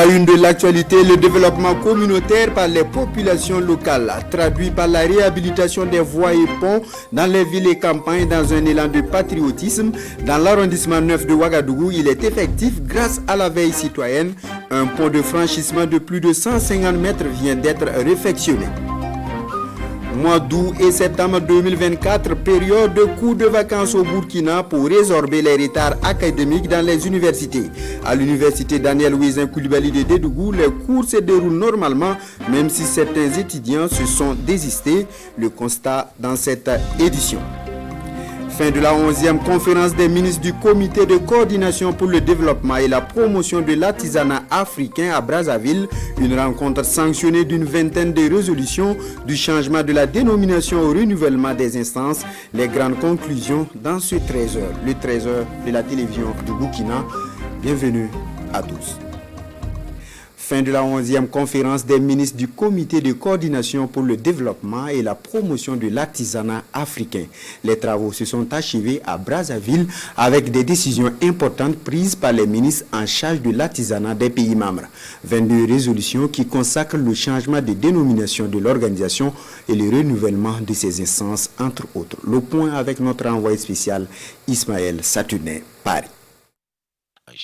une de l'actualité, le développement communautaire par les populations locales, traduit par la réhabilitation des voies et ponts dans les villes et campagnes dans un élan de patriotisme. Dans l'arrondissement 9 de Ouagadougou, il est effectif grâce à la veille citoyenne. Un pont de franchissement de plus de 150 mètres vient d'être réfectionné. Mois d'août et septembre 2024, période de cours de vacances au Burkina pour résorber les retards académiques dans les universités. À l'université Daniel Ouézin Coulibaly de Dédougou, les cours se déroulent normalement, même si certains étudiants se sont désistés. Le constat dans cette édition. Fin de la 11e conférence des ministres du comité de coordination pour le développement et la promotion de l'artisanat africain à Brazzaville. Une rencontre sanctionnée d'une vingtaine de résolutions du changement de la dénomination au renouvellement des instances. Les grandes conclusions dans ce 13h, le 13h de la télévision du Burkina. Bienvenue à tous. Fin de la 11e conférence des ministres du comité de coordination pour le développement et la promotion de l'artisanat africain. Les travaux se sont achevés à Brazzaville avec des décisions importantes prises par les ministres en charge de l'artisanat des pays membres. 22 résolutions qui consacrent le changement de dénomination de l'organisation et le renouvellement de ses instances, entre autres. Le point avec notre envoyé spécial Ismaël Saturnin, Paris.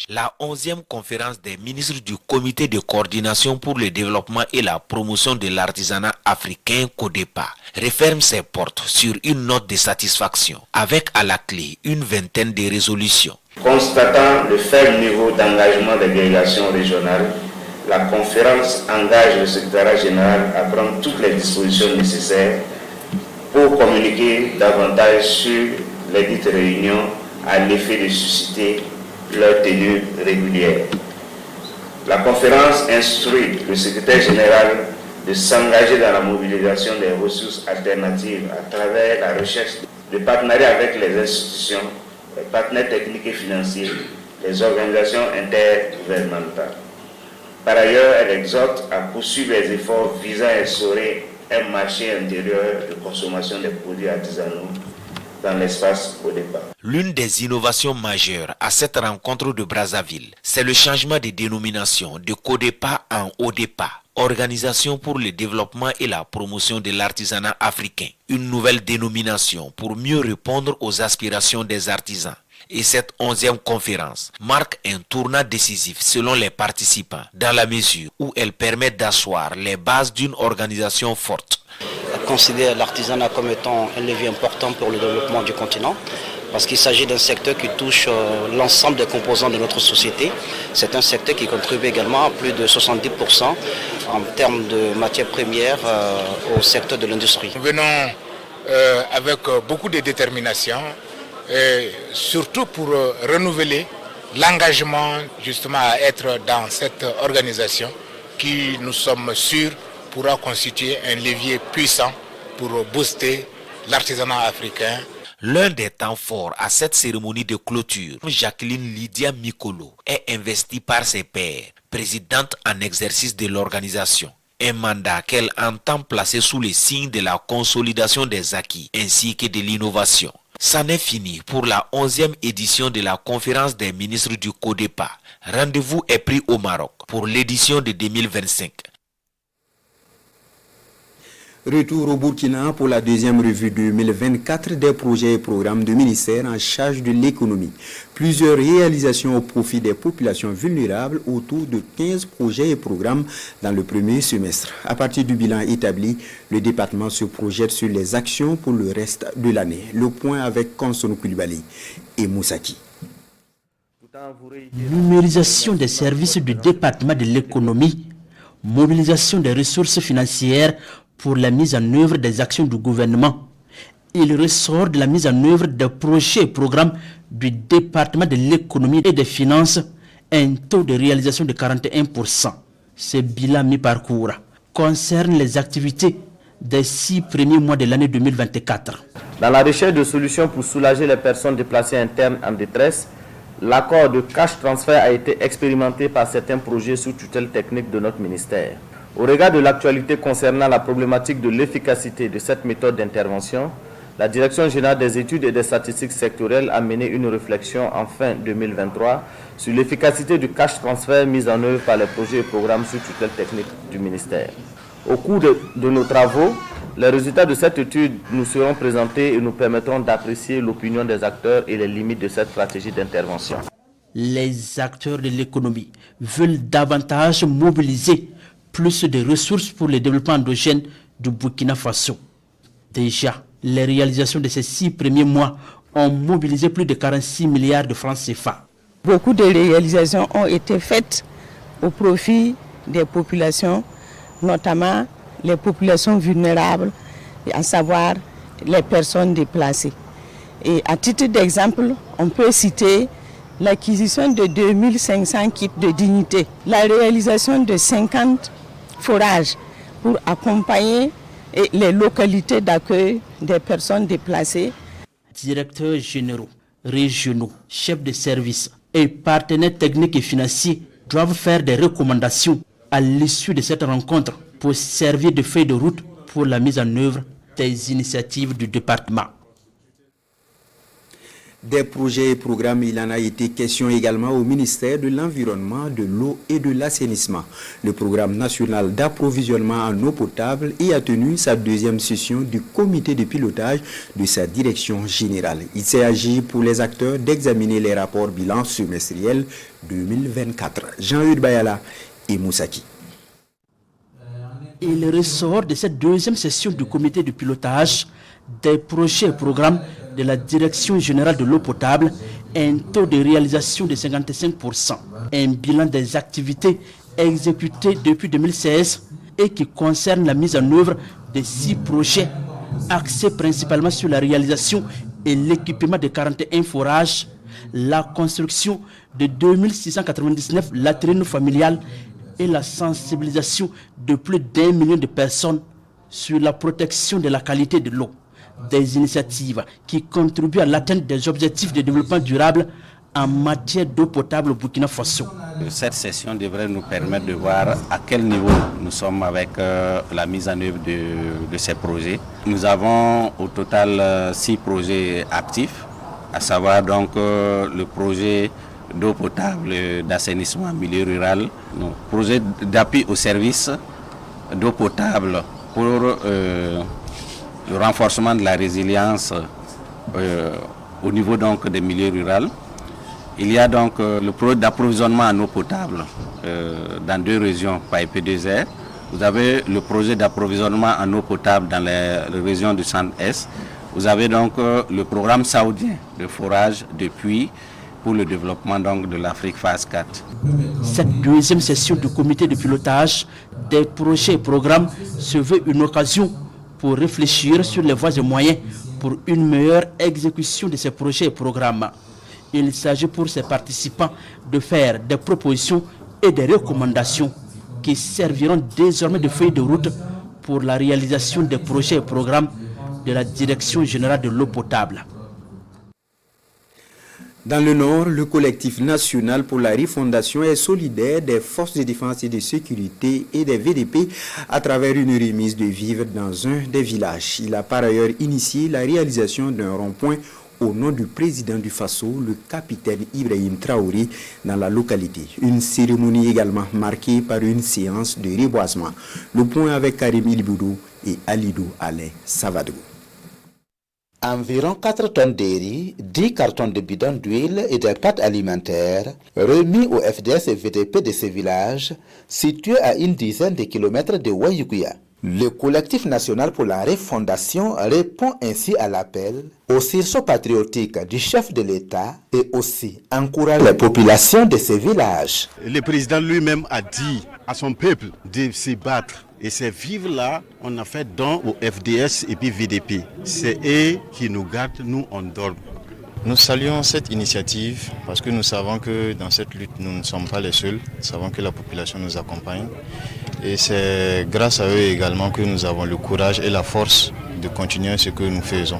La 11e conférence des ministres du comité de coordination pour le développement et la promotion de l'artisanat africain CODEPA referme ses portes sur une note de satisfaction avec à la clé une vingtaine de résolutions. Constatant le faible niveau d'engagement des délégations régionales, la conférence engage le secrétariat général à prendre toutes les dispositions nécessaires pour communiquer davantage sur les dites réunions à l'effet de susciter leur tenue régulière. La conférence instruit le secrétaire général de s'engager dans la mobilisation des ressources alternatives à travers la recherche de partenariats avec les institutions, les partenaires techniques et financiers, les organisations intergouvernementales. Par ailleurs, elle exhorte à poursuivre les efforts visant à instaurer un marché intérieur de consommation des produits artisanaux dans l'espace CODEPA. L'une des innovations majeures à cette rencontre de Brazzaville, c'est le changement de dénomination de CODEPA en ODEPA, Organisation pour le développement et la promotion de l'artisanat africain. Une nouvelle dénomination pour mieux répondre aux aspirations des artisans. Et cette 11e conférence marque un tournant décisif selon les participants, dans la mesure où elle permet d'asseoir les bases d'une organisation forte. On considère l'artisanat comme étant un levier important pour le développement du continent, parce qu'il s'agit d'un secteur qui touche l'ensemble des composants de notre société. C'est un secteur qui contribue également à plus de 70% en termes de matières premières au secteur de l'industrie. Nous venons avec beaucoup de détermination, et surtout pour renouveler l'engagement justement à être dans cette organisation qui, nous sommes sûrs, pourra constituer un levier puissant pour booster l'artisanat africain. L'un des temps forts à cette cérémonie de clôture, Jacqueline Lydia Mikolo, est investie par ses pairs, présidente en exercice de l'organisation. Un mandat qu'elle entend placer sous le signe de la consolidation des acquis ainsi que de l'innovation. C'en est fini pour la 11e édition de la conférence des ministres du CODEPA. Rendez-vous est pris au Maroc pour l'édition de 2025. Retour au Burkina pour la deuxième revue 2024 des projets et programmes de ministère en charge de l'économie. Plusieurs réalisations au profit des populations vulnérables, autour de 15 projets et programmes dans le premier semestre. À partir du bilan établi, le département se projette sur les actions pour le reste de l'année. Le point avec Consono Coulibaly et Moussaki. Numérisation des services du département de l'économie, mobilisation des ressources financières pour la mise en œuvre des actions du gouvernement. Il ressort de la mise en œuvre des projets et programmes du département de l'économie et des finances un taux de réalisation de 41%. Ce bilan mi-parcours concerne les activités des 6 premiers mois de l'année 2024. Dans la recherche de solutions pour soulager les personnes déplacées internes en détresse, l'accord de cash transfert a été expérimenté par certains projets sous tutelle technique de notre ministère. Au regard de l'actualité concernant la problématique de l'efficacité de cette méthode d'intervention, La Direction générale des études et des statistiques sectorielles a mené une réflexion en fin 2023 sur l'efficacité du cash transfert mis en œuvre par les projets et programmes sous tutelle technique du ministère. Au cours de nos travaux, les résultats de cette étude nous seront présentés et nous permettront d'apprécier l'opinion des acteurs et les limites de cette stratégie d'intervention. Les acteurs de l'économie veulent davantage mobiliser plus de ressources pour le développement endogène du Burkina Faso. Déjà, les réalisations de ces 6 premiers mois ont mobilisé plus de 46 milliards de francs CFA. Beaucoup de réalisations ont été faites au profit des populations, notamment les populations vulnérables, à savoir les personnes déplacées. Et à titre d'exemple, on peut citer l'acquisition de 2500 kits de dignité, la réalisation de 50 forages pour accompagner les localités d'accueil des personnes déplacées. Directeurs généraux, régionaux, chefs de service et partenaires techniques et financiers doivent faire des recommandations à l'issue de cette rencontre pour servir de feuille de route pour la mise en œuvre des initiatives du département. Des projets et programmes, il en a été question également au ministère de l'Environnement, de l'eau et de l'assainissement. Le programme national d'approvisionnement en eau potable y a tenu sa 2e session du comité de pilotage de sa direction générale. Il s'agit pour les acteurs d'examiner les rapports bilan semestriels 2024. Jean-Hugues Bayala et Moussaki. Il ressort de cette 2e session du comité de pilotage des projets et programmes de la Direction générale de l'eau potable, un taux de réalisation de 55%, un bilan des activités exécutées depuis 2016 et qui concerne la mise en œuvre de 6 projets axés principalement sur la réalisation et l'équipement de 41 forages, la construction de 2699 latrines familiales et la sensibilisation de plus d'1 million de personnes sur la protection de la qualité de l'eau. Des initiatives qui contribuent à l'atteinte des objectifs de développement durable en matière d'eau potable au Burkina Faso. Cette session devrait nous permettre de voir à quel niveau nous sommes avec la mise en œuvre de ces projets. Nous avons au total 6 projets actifs, à savoir donc le projet d'eau potable, d'assainissement en milieu rural, le projet d'appui aux services d'eau potable pour le renforcement de la résilience au niveau donc des milieux ruraux. Il y a donc le projet d'approvisionnement en eau potable dans 2 régions, PAIP 2R. Vous avez le projet d'approvisionnement en eau potable dans les régions du Centre-Est. Vous avez donc le programme saoudien de forage de puits pour le développement donc de l'Afrique phase 4. Cette 2e session du comité de pilotage des projets et programmes se veut une occasion pour réfléchir sur les voies et moyens pour une meilleure exécution de ces projets et programmes. Il s'agit pour ces participants de faire des propositions et des recommandations qui serviront désormais de feuille de route pour la réalisation des projets et programmes de la Direction générale de l'eau potable. Dans le Nord, le collectif national pour la refondation est solidaire des forces de défense et de sécurité et des VDP à travers une remise de vivres dans un des villages. Il a par ailleurs initié la réalisation d'un rond-point au nom du président du Faso, le capitaine Ibrahim Traoré, dans la localité. Une cérémonie également marquée par une séance de reboisement. Le point avec Karim Iliboudou et Alidou Alain Savadou. Environ 4 tonnes de riz, 10 cartons de bidons d'huile et des pâtes alimentaires remis au FDS et VDP de ce village situé à une dizaine de kilomètres de Wayukuya. Le collectif national pour la refondation répond ainsi à l'appel au sursaut patriotique du chef de l'État et aussi encourage les populations de ce village. Le président lui-même a dit à son peuple de se battre. Et ces vivres-là, on a fait don au FDS et puis VDP. C'est eux qui nous gardent, nous on dort. Nous saluons cette initiative parce que nous savons que dans cette lutte, nous ne sommes pas les seuls. Nous savons que la population nous accompagne. Et c'est grâce à eux également que nous avons le courage et la force de continuer ce que nous faisons.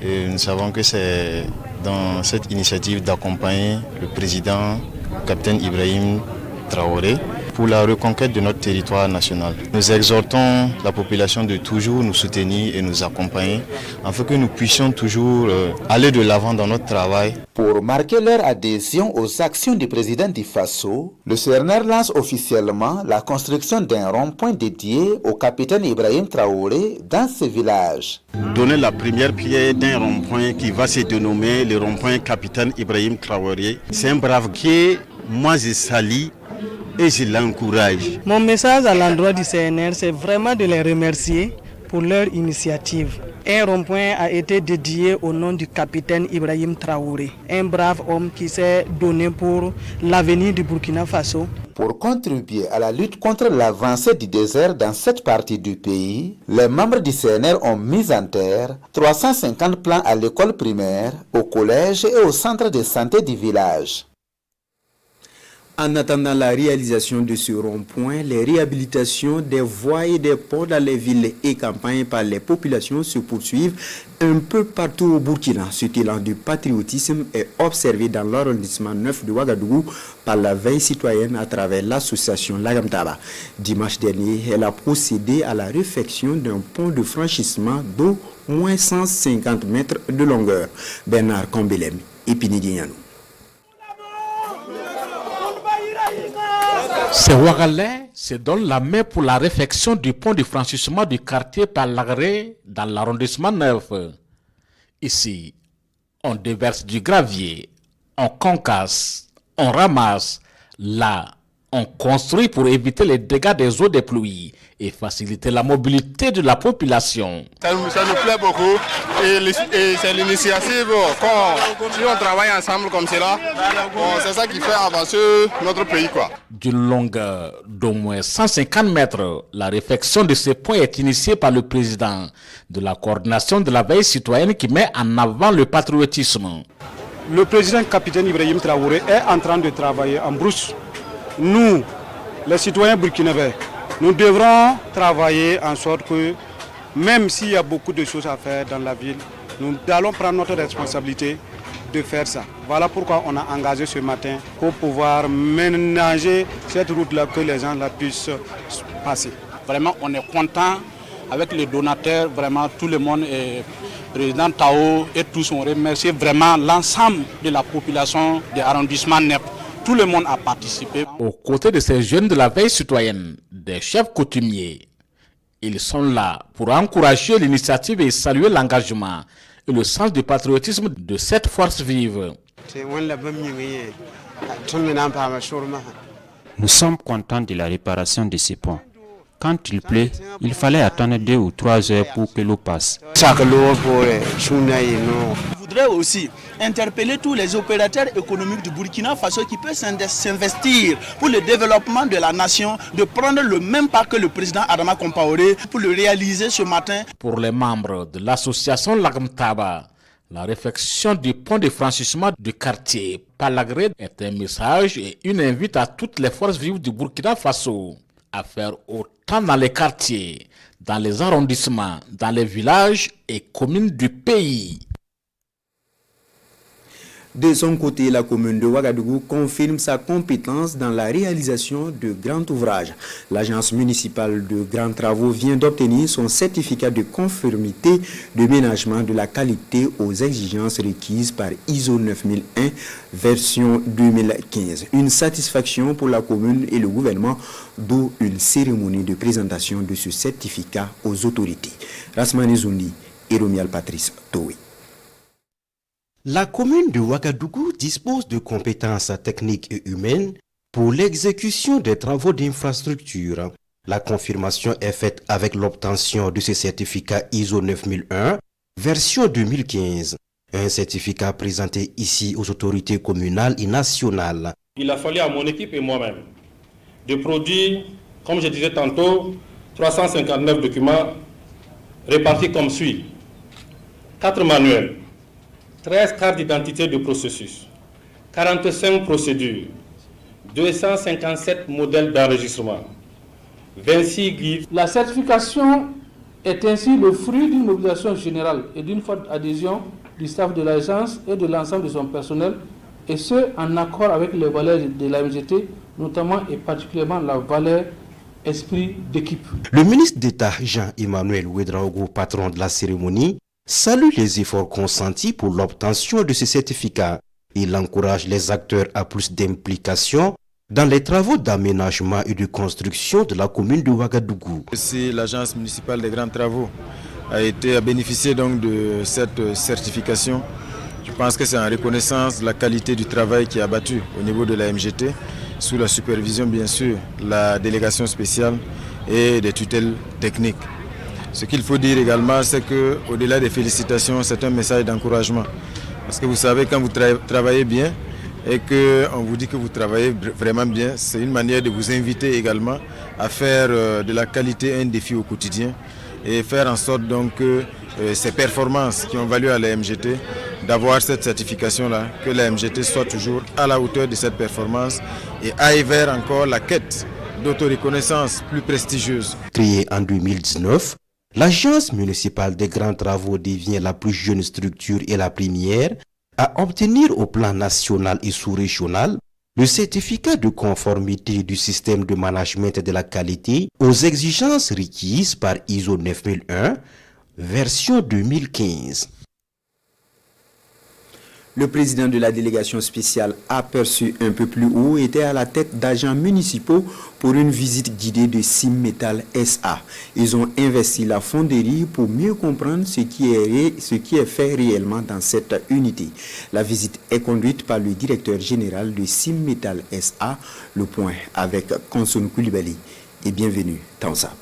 Et nous savons que c'est dans cette initiative d'accompagner le président, capitaine Ibrahim Traoré, pour la reconquête de notre territoire national. Nous exhortons la population de toujours nous soutenir et nous accompagner afin que nous puissions toujours aller de l'avant dans notre travail. Pour marquer leur adhésion aux actions du président du Faso, le CNR lance officiellement la construction d'un rond-point dédié au capitaine Ibrahim Traoré dans ce village. Donner la première pierre d'un rond-point qui va se dénommer le rond-point capitaine Ibrahim Traoré. C'est un brave qui, moi je salue et je l'encourage. Mon message à l'endroit du CNR, c'est vraiment de les remercier pour leur initiative. Un rond-point a été dédié au nom du capitaine Ibrahim Traoré, un brave homme qui s'est donné pour l'avenir du Burkina Faso. Pour contribuer à la lutte contre l'avancée du désert dans cette partie du pays, les membres du CNR ont mis en terre 350 plants à l'école primaire, au collège et au centre de santé du village. En attendant la réalisation de ce rond-point, les réhabilitations des voies et des ponts dans les villes et campagnes par les populations se poursuivent un peu partout au Burkina. Cet élan de patriotisme est observé dans l'arrondissement 9 de Ouagadougou par la veille citoyenne à travers l'association Lagamtaba. Dimanche dernier, elle a procédé à la réfection d'un pont de franchissement d'au moins 150 mètres de longueur. Bernard Kombelem, Epinidianou. Ces Ouagalais se donnent la main pour la réfection du pont de franchissement du quartier Palagré dans l'arrondissement 9. Ici, on déverse du gravier, on concasse, on ramasse. Là, on construit pour éviter les dégâts des eaux des pluies et faciliter la mobilité de la population. Ça nous plaît beaucoup et c'est l'initiative. Si on travaille ensemble comme cela, c'est ça qui fait avancer notre pays, quoi. D'une longueur d'au moins 150 mètres, la réfection de ce pont est initiée par le président de la coordination de la veille citoyenne qui met en avant le patriotisme. Le président capitaine Ibrahim Traoré est en train de travailler en brousse. Nous, les citoyens burkinabés, nous devrons travailler en sorte que, même s'il y a beaucoup de choses à faire dans la ville, nous allons prendre notre responsabilité de faire ça. Voilà pourquoi on a engagé ce matin pour pouvoir ménager cette route-là, que les gens la puissent passer. Vraiment, on est content avec les donateurs, vraiment tout le monde, et président Tao et tous, on remercie vraiment l'ensemble de la population de l'arrondissement NEP. Tout le monde a participé. Aux côtés de ces jeunes de la veille citoyenne, des chefs coutumiers, ils sont là pour encourager l'initiative et saluer l'engagement et le sens du patriotisme de cette force vive. Nous sommes contents de la réparation de ces ponts. Quand il pleut, il fallait attendre 2 ou 3 heures pour que l'eau passe. Je voudrais aussi interpeller tous les opérateurs économiques du Burkina Faso qui peuvent s'investir pour le développement de la nation, de prendre le même pas que le président Adama Compaoré pour le réaliser ce matin. Pour les membres de l'association Lagamtaba, la réfection du pont de franchissement du quartier Palagré est un message et une invite à toutes les forces vives du Burkina Faso à faire autant dans les quartiers, dans les arrondissements, dans les villages et communes du pays. De son côté, la commune de Ouagadougou confirme sa compétence dans la réalisation de grands ouvrages. L'agence municipale de grands travaux vient d'obtenir son certificat de conformité de ménagement de la qualité aux exigences requises par ISO 9001 version 2015. Une satisfaction pour la commune et le gouvernement, d'où une cérémonie de présentation de ce certificat aux autorités. Rasmane Zoundi et Romial Patrice Toui. La commune de Ouagadougou dispose de compétences techniques et humaines pour l'exécution des travaux d'infrastructure. La confirmation est faite avec l'obtention de ce certificat ISO 9001, version 2015. Un certificat présenté ici aux autorités communales et nationales. Il a fallu à mon équipe et moi-même de produire, comme je disais tantôt, 359 documents répartis comme suit. 4 manuels, 13 cartes d'identité de processus, 45 procédures, 257 modèles d'enregistrement, 26 guides. La certification est ainsi le fruit d'une mobilisation générale et d'une forte adhésion du staff de l'agence et de l'ensemble de son personnel et ce en accord avec les valeurs de la MGT, notamment et particulièrement la valeur esprit d'équipe. Le ministre d'État Jean-Emmanuel Ouédraogo, patron de la cérémonie, salue les efforts consentis pour l'obtention de ce certificat. Il encourage les acteurs à plus d'implication dans les travaux d'aménagement et de construction de la commune de Ouagadougou. Si l'agence municipale des grands travaux a bénéficié donc de cette certification, je pense que c'est en reconnaissance de la qualité du travail qui est abattu au niveau de la MGT, sous la supervision bien sûr de la délégation spéciale et des tutelles techniques. Ce qu'il faut dire également, c'est qu'au-delà des félicitations, c'est un message d'encouragement. Parce que vous savez, quand vous travaillez bien et qu'on vous dit que vous travaillez vraiment bien, c'est une manière de vous inviter également à faire de la qualité un défi au quotidien et faire en sorte donc que ces performances qui ont valu à la MGT, d'avoir cette certification-là, que la MGT soit toujours à la hauteur de cette performance et aille vers encore la quête d'autoreconnaissance plus prestigieuse. Créée en 2019, l'Agence municipale des grands travaux devient la plus jeune structure et la première à obtenir au plan national et sous-régional le certificat de conformité du système de management de la qualité aux exigences requises par ISO 9001, version 2015. Le président de la délégation spéciale aperçu un peu plus haut était à la tête d'agents municipaux pour une visite guidée de Simmetal SA. Ils ont investi la fonderie pour mieux comprendre ce qui est fait réellement dans cette unité. La visite est conduite par le directeur général de Simmetal SA. Le point avec Konson Koulibaly. Et bienvenue, Tansa.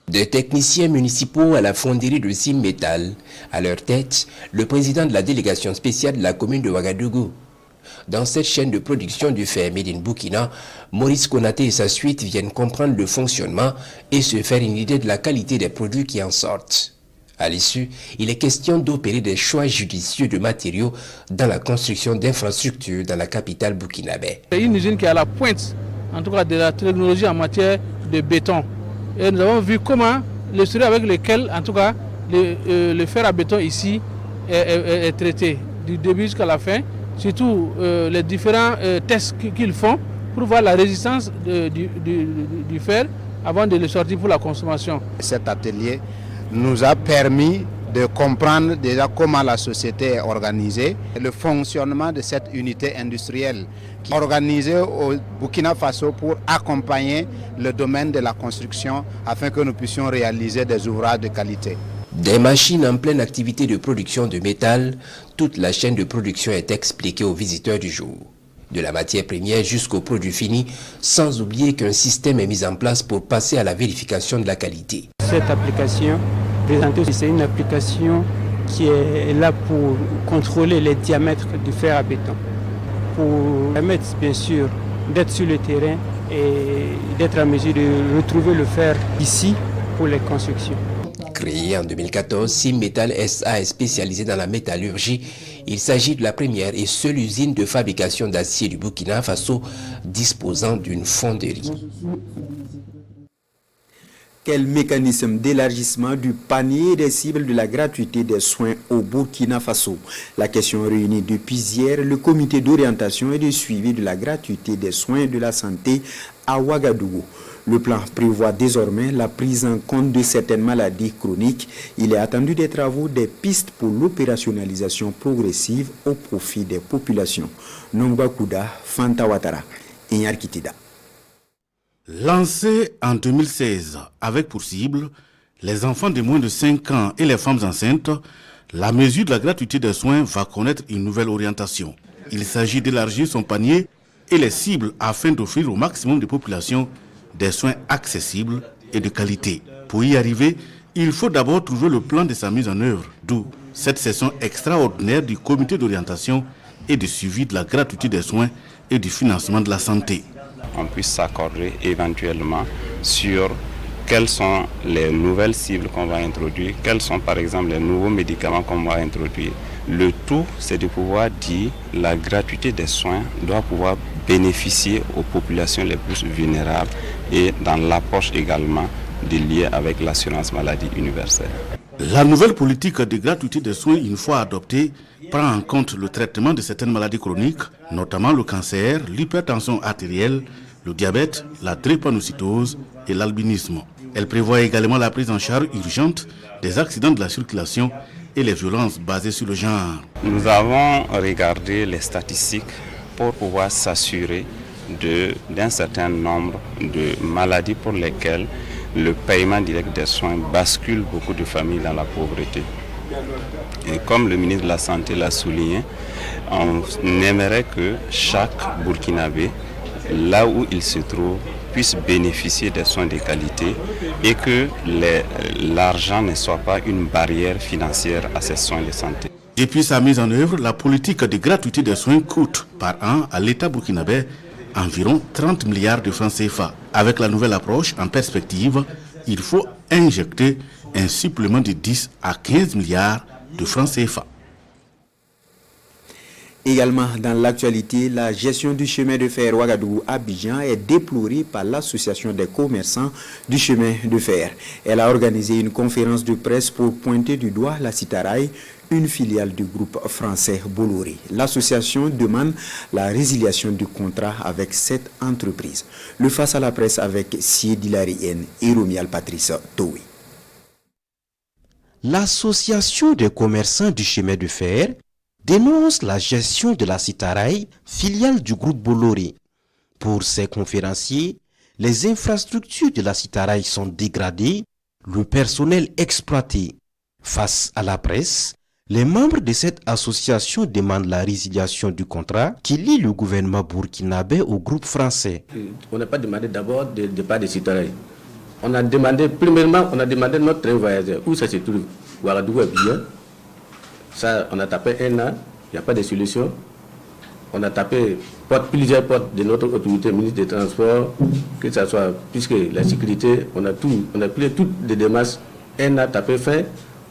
Des techniciens municipaux à la fonderie de Simmetal, à leur tête, le président de la délégation spéciale de la commune de Ouagadougou. Dans cette chaîne de production du fer Made in Burkina, Maurice Konaté et sa suite viennent comprendre le fonctionnement et se faire une idée de la qualité des produits qui en sortent. À l'issue, il est question d'opérer des choix judicieux de matériaux dans la construction d'infrastructures dans la capitale burkinabé. C'est une usine qui est à la pointe, en tout cas de la technologie en matière de béton. Et nous avons vu comment le sérieux avec lequel, en tout cas, le fer à béton ici est traité, du début jusqu'à la fin. Surtout les différents tests qu'ils font pour voir la résistance du fer avant de le sortir pour la consommation. Cet atelier nous a permis de comprendre déjà comment la société est organisée, le fonctionnement de cette unité industrielle qui est organisée au Burkina Faso pour accompagner le domaine de la construction afin que nous puissions réaliser des ouvrages de qualité. Des machines en pleine activité de production de métal, toute la chaîne de production est expliquée aux visiteurs du jour. De la matière première jusqu'au produit fini, sans oublier qu'un système est mis en place pour passer à la vérification de la qualité. Cette application présentée, c'est une application qui est là pour contrôler les diamètres du fer à béton, pour permettre bien sûr d'être sur le terrain et d'être en mesure de retrouver le fer ici pour les constructions. Créé en 2014, Simmetal SA est spécialisé dans la métallurgie. Il s'agit de la première et seule usine de fabrication d'acier du Burkina Faso disposant d'une fonderie. Quel mécanisme d'élargissement du panier des cibles de la gratuité des soins au Burkina Faso? La question réunit depuis hier le comité d'orientation et de suivi de la gratuité des soins de la santé à Ouagadougou. Le plan prévoit désormais la prise en compte de certaines maladies chroniques. Il est attendu des travaux, des pistes pour l'opérationnalisation progressive au profit des populations. Nongba Kouda, Fanta Ouattara, Inyar Kitida. Lancé en 2016 avec pour cible les enfants de moins de 5 ans et les femmes enceintes, la mesure de la gratuité des soins va connaître une nouvelle orientation. Il s'agit d'élargir son panier et les cibles afin d'offrir au maximum de populations des soins accessibles et de qualité. Pour y arriver, il faut d'abord trouver le plan de sa mise en œuvre, d'où cette session extraordinaire du comité d'orientation et de suivi de la gratuité des soins et du financement de la santé. On puisse s'accorder éventuellement sur quelles sont les nouvelles cibles qu'on va introduire, quels sont par exemple les nouveaux médicaments qu'on va introduire. Le tout, c'est de pouvoir dire la gratuité des soins doit pouvoir bénéficier aux populations les plus vulnérables et dans l'approche également des liens avec l'assurance maladie universelle. La nouvelle politique de gratuité des soins, une fois adoptée, prend en compte le traitement de certaines maladies chroniques, notamment le cancer, l'hypertension artérielle, le diabète, la drépanocytose et l'albinisme. Elle prévoit également la prise en charge urgente des accidents de la circulation et les violences basées sur le genre. Nous avons regardé les statistiques pour pouvoir s'assurer d'un certain nombre de maladies pour lesquelles le paiement direct des soins bascule beaucoup de familles dans la pauvreté. Et comme le ministre de la Santé l'a souligné, on aimerait que chaque Burkinabé, là où il se trouve, puisse bénéficier des soins de qualité et que l'argent ne soit pas une barrière financière à ces soins de santé. Depuis sa mise en œuvre, la politique de gratuité des soins coûte par an à l'État burkinabé environ 30 milliards de francs CFA. Avec la nouvelle approche en perspective, il faut injecter un supplément de 10 à 15 milliards de francs CFA. Également dans l'actualité, la gestion du chemin de fer Ouagadougou-Abidjan est déplorée par l'association des commerçants du chemin de fer. Elle a organisé une conférence de presse pour pointer du doigt la Citaraï, une filiale du groupe français Bolloré. L'association demande la résiliation du contrat avec cette entreprise. Le face à la presse avec Siedi Larien et Romial Patrice Toui. L'association des commerçants du chemin de fer dénonce la gestion de la Citaraï, filiale du groupe Bolloré. Pour ces conférenciers, les infrastructures de la Citaraï sont dégradées, le personnel exploité. Face à la presse, les membres de cette association demandent la résiliation du contrat qui lie le gouvernement burkinabé au groupe français. On n'a pas demandé d'abord de départ de Citaraï. On a demandé, premièrement, notre train voyageur. Où ça se trouve? Ouagadougou-Abidjan. Ça, on a tapé un an, il n'y a pas de solution. On a tapé plusieurs portes de notre autorité, ministre des Transports, que ce soit, puisque la sécurité, on a pris toutes les démarches, un an tapé fin.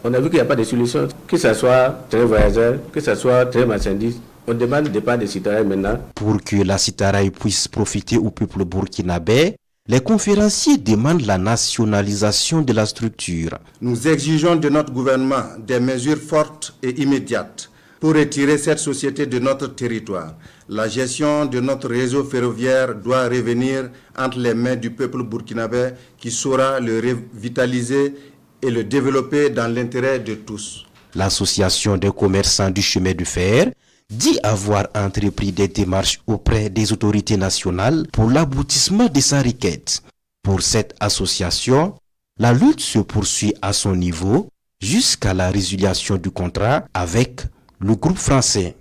On a vu qu'il n'y a pas de solution, que ce soit train voyageur, que ce soit train marchandise. On demande le départ de Citaraï maintenant. Pour que la Citaraï puisse profiter au peuple burkinabé, les conférenciers demandent la nationalisation de la structure. Nous exigeons de notre gouvernement des mesures fortes et immédiates pour retirer cette société de notre territoire. La gestion de notre réseau ferroviaire doit revenir entre les mains du peuple burkinabé qui saura le revitaliser et le développer dans l'intérêt de tous. L'association des commerçants du chemin de fer dit avoir entrepris des démarches auprès des autorités nationales pour l'aboutissement de sa requête. Pour cette association, la lutte se poursuit à son niveau jusqu'à la résiliation du contrat avec le groupe français.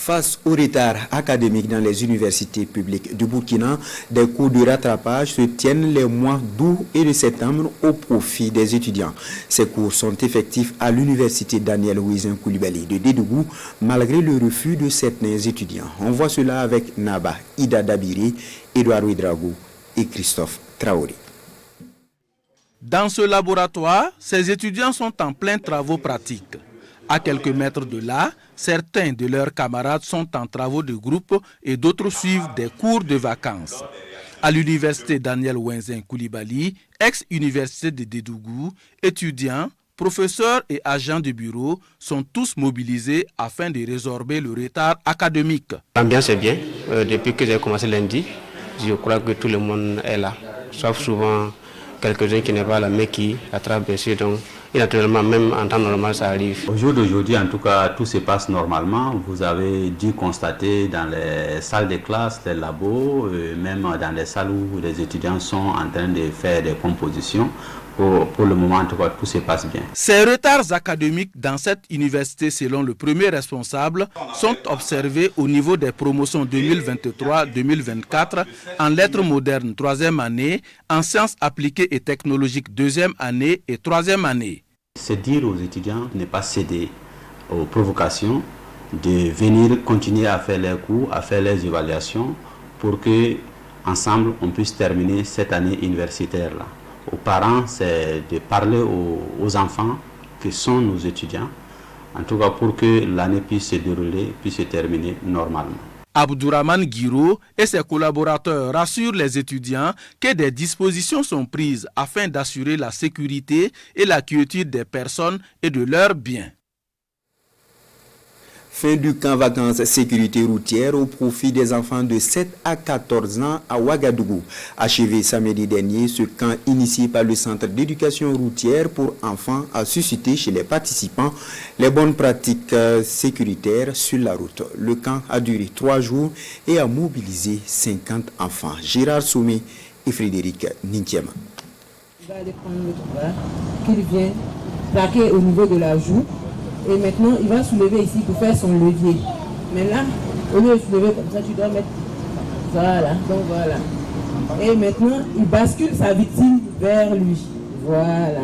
Face au retard académique dans les universités publiques du Burkina, des cours de rattrapage se tiennent les mois d'août et de septembre au profit des étudiants. Ces cours sont effectifs à l'université Daniel Ouizin Koulibaly de Dédougou, malgré le refus de certains étudiants. On voit cela avec Naba, Ida Dabiri, Edouard Ouidrago et Christophe Traoré. Dans ce laboratoire, ces étudiants sont en plein travaux pratiques. À quelques mètres de là, certains de leurs camarades sont en travaux de groupe et d'autres suivent des cours de vacances. À l'université Daniel Ouizin Koulibaly, ex-université de Dédougou, étudiants, professeurs et agents de bureau sont tous mobilisés afin de résorber le retard académique. L'ambiance est bien. Depuis que j'ai commencé lundi, je crois que tout le monde est là. Sauf souvent quelques-uns qui n'est pas là, mais qui attrapent bien sûr. Donc, et naturellement, même en temps normal, ça arrive. Au jour d'aujourd'hui, en tout cas, tout se passe normalement. Vous avez dû constater dans les salles de classe, les labos, même dans les salles où les étudiants sont en train de faire des compositions. Pour le moment, en tout cas, tout se passe bien. Ces retards académiques dans cette université, selon le premier responsable, sont observés au niveau des promotions 2023-2024 en lettres modernes 3e année, en sciences appliquées et technologiques 2e année et 3e année. C'est dire aux étudiants de ne pas céder aux provocations, de venir continuer à faire leurs cours, à faire les évaluations pour que ensemble on puisse terminer cette année universitaire-là. Aux parents, c'est de parler aux enfants qui sont nos étudiants, en tout cas pour que l'année puisse se dérouler, puisse se terminer normalement. Abdourahmane Guiro et ses collaborateurs rassurent les étudiants que des dispositions sont prises afin d'assurer la sécurité et la quiétude des personnes et de leurs biens. Fin du camp vacances sécurité routière au profit des enfants de 7 à 14 ans à Ouagadougou. Achevé samedi dernier, ce camp initié par le Centre d'éducation routière pour enfants a suscité chez les participants les bonnes pratiques sécuritaires sur la route. Le camp a duré 3 jours et a mobilisé 50 enfants. Gérard Soumé et Frédéric Nintiema. Il va aller prendre le bras qu'il vient plaquer au niveau de la joue. Et maintenant, il va soulever ici pour faire son levier. Mais là, au lieu de soulever comme ça, tu dois mettre... Voilà, donc voilà. Et maintenant, il bascule sa victime vers lui. Voilà.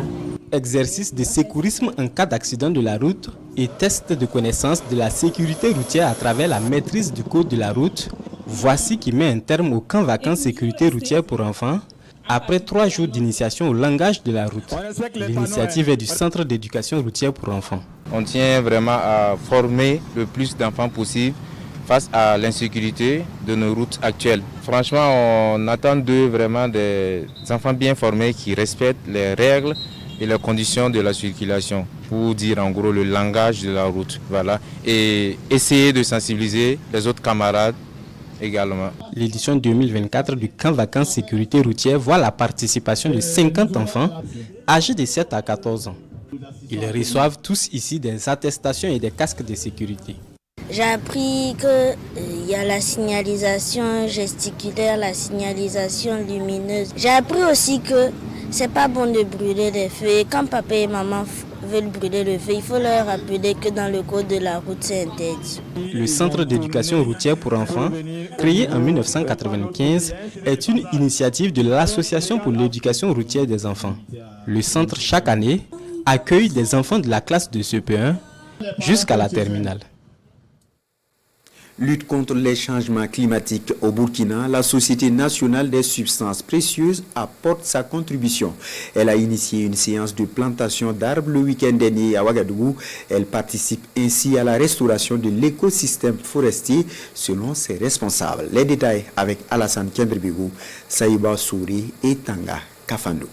Exercice de secourisme en cas d'accident de la route et test de connaissance de la sécurité routière à travers la maîtrise du code de la route. Voici qui met un terme au camp vacances sécurité routière pour enfants. Après 3 jours d'initiation au langage de la route. L'initiative est du Centre d'éducation routière pour enfants. On tient vraiment à former le plus d'enfants possible face à l'insécurité de nos routes actuelles. Franchement, on attend d'eux vraiment des enfants bien formés qui respectent les règles et les conditions de la circulation, pour dire en gros le langage de la route. Voilà. Et essayer de sensibiliser les autres camarades également. L'édition 2024 du camp vacances sécurité routière voit la participation de 50 enfants âgés de 7 à 14 ans. Ils reçoivent tous ici des attestations et des casques de sécurité. J'ai appris qu'il y a la signalisation gesticulaire, la signalisation lumineuse. J'ai appris aussi que c'est pas bon de brûler les feux. Et quand papa et maman veulent brûler le feu, il faut leur rappeler que dans le code de la route, c'est interdit. Le Centre d'éducation routière pour enfants, créé en 1995, est une initiative de l'Association pour l'éducation routière des enfants. Le centre, chaque année, accueille des enfants de la classe de CP1 jusqu'à la terminale. Lutte contre les changements climatiques au Burkina, la Société nationale des substances précieuses apporte sa contribution. Elle a initié une séance de plantation d'arbres le week-end dernier à Ouagadougou. Elle participe ainsi à la restauration de l'écosystème forestier selon ses responsables. Les détails avec Alassane Kendrebegou, Saïba Souri et Tanga Kafando.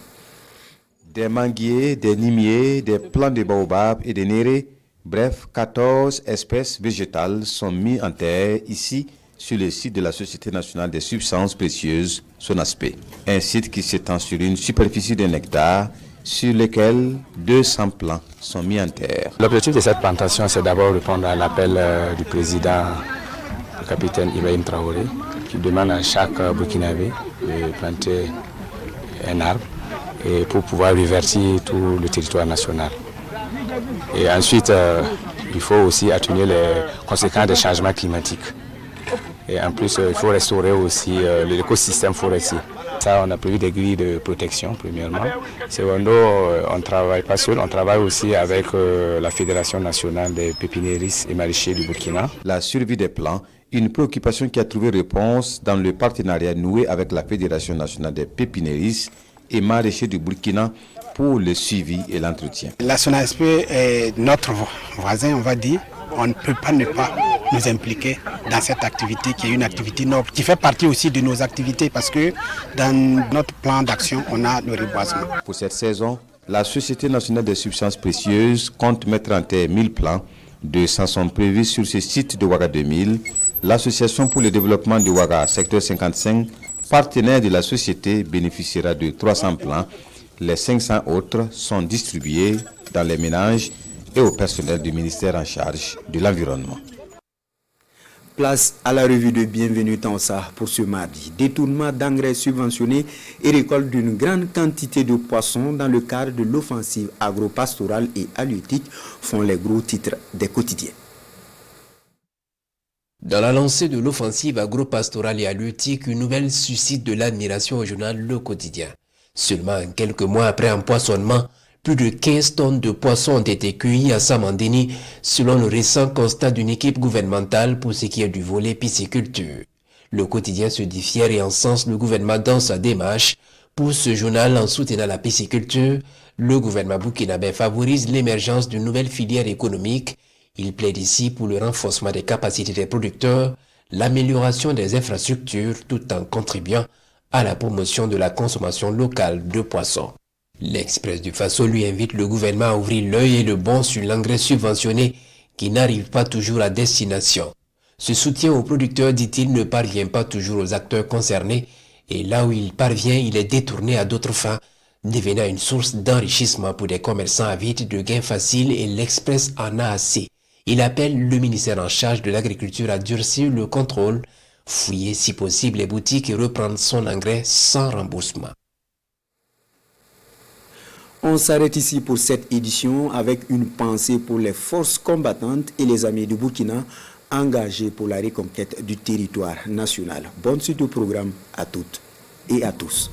Des manguiers, des limiers, des plants de baobab et des nérés. Bref, 14 espèces végétales sont mises en terre ici sur le site de la Société nationale des substances précieuses, SONASPE. Un site qui s'étend sur une superficie d'un hectare sur lequel 200 plants sont mis en terre. L'objectif de cette plantation, c'est d'abord répondre à l'appel du président, le capitaine Ibrahim Traoré, qui demande à chaque Burkinabé de planter un arbre et pour pouvoir revertir tout le territoire national. Et ensuite, il faut aussi atténuer les conséquences des changements climatiques. Et en plus, il faut restaurer aussi l'écosystème forestier. Ça, on a prévu des grilles de protection, premièrement. Secondo, on ne travaille pas seul, on travaille aussi avec la Fédération nationale des pépiniéristes et maraîchers du Burkina. La survie des plants, une préoccupation qui a trouvé réponse dans le partenariat noué avec la Fédération nationale des pépiniéristes et maraîchers du Burkina pour le suivi et l'entretien. La SONASPE est notre voisin, on va dire. On ne peut pas ne pas nous impliquer dans cette activité qui est une activité noble, qui fait partie aussi de nos activités parce que dans notre plan d'action, on a le reboisement. Pour cette saison, la Société nationale des substances précieuses compte mettre en terre 1000 plants. 200 sont prévus sur ce site de Ouaga 2000. L'Association pour le développement de Ouaga, secteur 55, partenaire de la société, bénéficiera de 300 plants. Les 500 autres sont distribués dans les ménages et au personnel du ministère en charge de l'environnement. Place à la revue de Bienvenue Tansa pour ce mardi. Détournement d'engrais subventionnés et récolte d'une grande quantité de poissons dans le cadre de l'offensive agro-pastorale et halieutique font les gros titres des quotidiens. Dans la lancée de l'offensive agro-pastorale et halieutique, une nouvelle suscite de l'admiration au journal Le Quotidien. Seulement quelques mois après empoisonnement, plus de 15 tonnes de poissons ont été cueillis à Samandini, selon le récent constat d'une équipe gouvernementale pour ce qui est du volet pisciculture. Le quotidien se dit fier et encense le gouvernement dans sa démarche. Pour ce journal, en soutenant la pisciculture, le gouvernement burkinabé favorise l'émergence d'une nouvelle filière économique. Il plaide ici pour le renforcement des capacités des producteurs, l'amélioration des infrastructures tout en contribuant à la promotion de la consommation locale de poissons. L'Express du Faso lui invite le gouvernement à ouvrir l'œil et le bon sur l'engrais subventionné qui n'arrive pas toujours à destination. Ce soutien aux producteurs, dit-il, ne parvient pas toujours aux acteurs concernés et là où il parvient, il est détourné à d'autres fins, devenant une source d'enrichissement pour des commerçants avides de gains faciles et l'Express en a assez. Il appelle le ministère en charge de l'agriculture à durcir le contrôle, fouiller si possible les boutiques et reprendre son engrais sans remboursement. On s'arrête ici pour cette édition avec une pensée pour les forces combattantes et les amis du Burkina engagés pour la reconquête du territoire national. Bonne suite au programme à toutes et à tous.